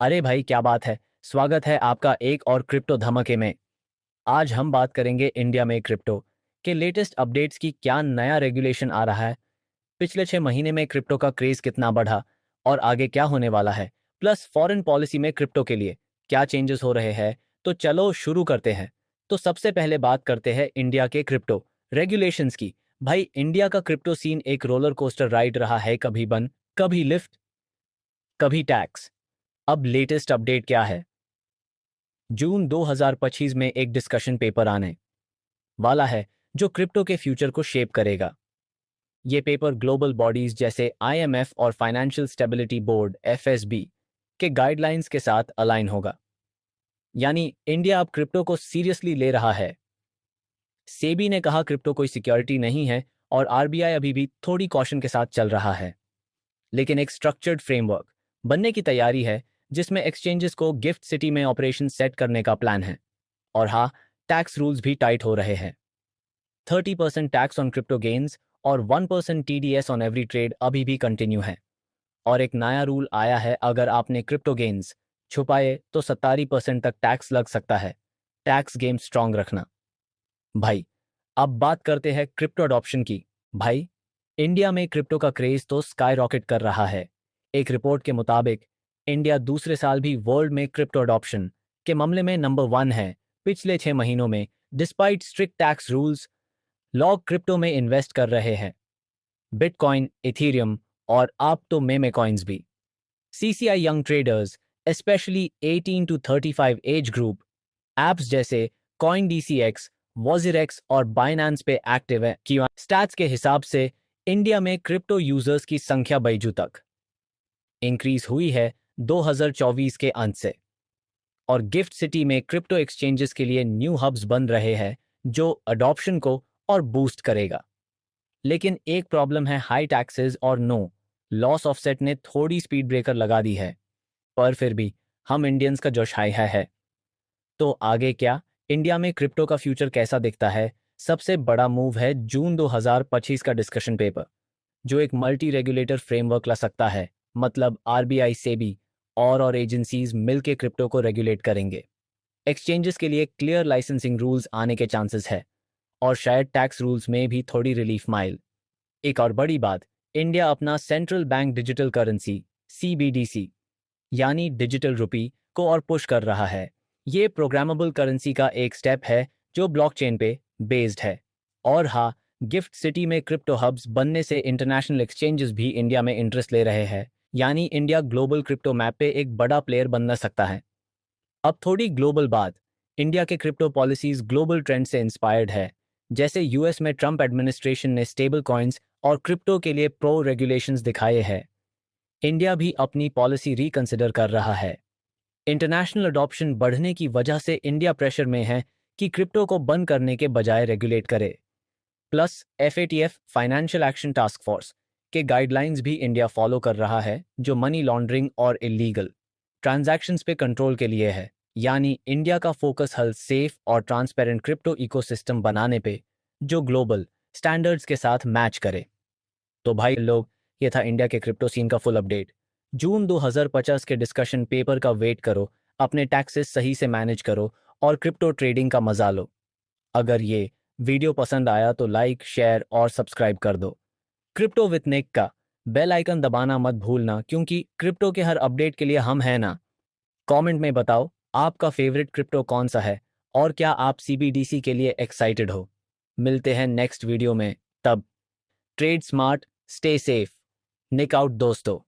अरे भाई क्या बात है। स्वागत है आपका एक और क्रिप्टो धमाके में। आज हम बात करेंगे इंडिया में क्रिप्टो के लेटेस्ट अपडेट्स की। क्या नया रेगुलेशन आ रहा है, पिछले 6 महीने में क्रिप्टो का क्रेज कितना बढ़ा और आगे क्या होने वाला है, प्लस फॉरेन पॉलिसी में क्रिप्टो के लिए क्या चेंजेस हो रहे हैं। तो चलो शुरू करते हैं। तो सबसे पहले बात करते हैं इंडिया के क्रिप्टो रेगुलेशंस की। भाई इंडिया का क्रिप्टो सीन एक रोलर कोस्टर राइड रहा है, कभी बन कभी लिफ्ट कभी टैक्स। अब लेटेस्ट अपडेट क्या है? जून 2025 में एक डिस्कशन पेपर आने वाला है जो क्रिप्टो के फ्यूचर को शेप करेगा। ये पेपर ग्लोबल बॉडीज जैसे आईएमएफ और फाइनेंशियल स्टेबिलिटी बोर्ड एफएसबी के गाइडलाइंस के साथ अलाइन होगा। यानी इंडिया अब क्रिप्टो को सीरियसली ले रहा है। सेबी ने कहा क्रिप्टो कोई सिक्योरिटी नहीं है और आरबीआई अभी भी थोड़ी कॉशन के साथ चल रहा है, लेकिन एक स्ट्रक्चर्ड फ्रेमवर्क बनने की तैयारी है जिसमें एक्सचेंजेस को गिफ्ट सिटी में ऑपरेशन सेट करने का प्लान है। और हाँ, टैक्स रूल्स भी टाइट हो रहे हैं। 30% टैक्स ऑन क्रिप्टो गेन्स और 1% टीडीएस ऑन एवरी ट्रेड अभी भी कंटिन्यू है। और एक नया रूल आया है, अगर आपने क्रिप्टो गेन्स छुपाए तो 70% तक टैक्स लग सकता है। टैक्स गेम स्ट्रांग रखना। भाई अब बात करते हैं क्रिप्टो अडॉप्शन की। भाई इंडिया में क्रिप्टो का क्रेज तो स्काई रॉकेट कर रहा है। एक रिपोर्ट के मुताबिक इंडिया दूसरे साल भी वर्ल्ड में क्रिप्टो अडॉप्शन के मामले में नंबर 1 है। पिछले 6 महीनों में डिस्पाइट स्ट्रिक्ट टैक्स रूल्स, लोग क्रिप्टो में इन्वेस्ट कर रहे हैं। बिटकॉइन, इथीरियम और अब तो मेमे कॉइन्स भी। CCI young traders, specially 18 to 35 age group, apps जैसे कॉइन डीसीएक्स, वॉजिरेक्स और बाइनेंस पे एक्टिव है। कि स्टैट्स के हिसाब से इंडिया में क्रिप्टो यूजर्स की संख्या बैजू तक इंक्रीज हुई है 2024 के अंत से। और गिफ्ट सिटी में क्रिप्टो एक्सचेंजेस के लिए न्यू हब्स बन रहे हैं जो अडॉप्शन को और बूस्ट करेगा। लेकिन एक प्रॉब्लम है, हाई टैक्सेस और नो लॉस ऑफसेट ने थोड़ी स्पीड ब्रेकर लगा दी है। पर फिर भी हम इंडियंस का जोश हाई है। तो आगे क्या, इंडिया में क्रिप्टो का फ्यूचर कैसा दिखता है? सबसे बड़ा मूव है जून 2025 का डिस्कशन पेपर, जो एक मल्टी रेगुलेटर फ्रेमवर्क ला सकता है। मतलब आरबीआई, सेबी और एजेंसीज मिलकर क्रिप्टो को रेगुलेट करेंगे। एक्सचेंजेस के लिए क्लियर लाइसेंसिंग रूल्स आने के चांसेस है और शायद टैक्स रूल्स में भी थोड़ी रिलीफ माइल। एक और बड़ी बात, इंडिया अपना central bank digital currency CBDC यानी डिजिटल रुपी को और पुश कर रहा है। ये प्रोग्रामेबल करेंसी का एक स्टेप है जो ब्लॉकचेन पे बेस्ड है। और हाँ, गिफ्ट सिटी में क्रिप्टो हब्स बनने से इंटरनेशनल एक्सचेंजेस भी इंडिया में इंटरेस्ट ले रहे हैं। यानी इंडिया ग्लोबल क्रिप्टो मैप पे एक बड़ा प्लेयर बनना सकता है। अब थोड़ी ग्लोबल बात, इंडिया के क्रिप्टो पॉलिसीज ग्लोबल ट्रेंड से इंस्पायर्ड है। जैसे यूएस में ट्रंप एडमिनिस्ट्रेशन ने स्टेबल कॉइन्स और क्रिप्टो के लिए प्रो रेगुलेशंस दिखाए हैं। इंडिया भी अपनी पॉलिसी रिकंसिडर कर रहा है। इंटरनेशनल अडॉप्शन बढ़ने की वजह से इंडिया प्रेशर में है कि क्रिप्टो को बंद करने के बजाय रेगुलेट करे। Plus FATF financial action task force के गाइडलाइंस भी इंडिया फॉलो कर रहा है, जो मनी लॉन्ड्रिंग और इलीगल ट्रांजैक्शंस पे कंट्रोल के लिए है। यानी इंडिया का फोकस हल सेफ और ट्रांसपेरेंट क्रिप्टो इकोसिस्टम बनाने पे, जो ग्लोबल स्टैंडर्ड्स के साथ मैच करे। तो भाई लोग, ये था इंडिया के क्रिप्टो सीन का फुल अपडेट। जून 2050 के डिस्कशन पेपर का वेट करो, अपने टैक्सेस सही से मैनेज करो और क्रिप्टो ट्रेडिंग का मजा लो। अगर ये वीडियो पसंद आया तो लाइक, शेयर और सब्सक्राइब कर दो। क्रिप्टो विथ निक का बेल आइकन दबाना मत भूलना, क्योंकि क्रिप्टो के हर अपडेट के लिए हम हैं ना। कमेंट में बताओ आपका फेवरेट क्रिप्टो कौन सा है और क्या आप सीबीडीसी के लिए एक्साइटेड हो। मिलते हैं नेक्स्ट वीडियो में, तब ट्रेड स्मार्ट, स्टे सेफ, निक आउट दोस्तों।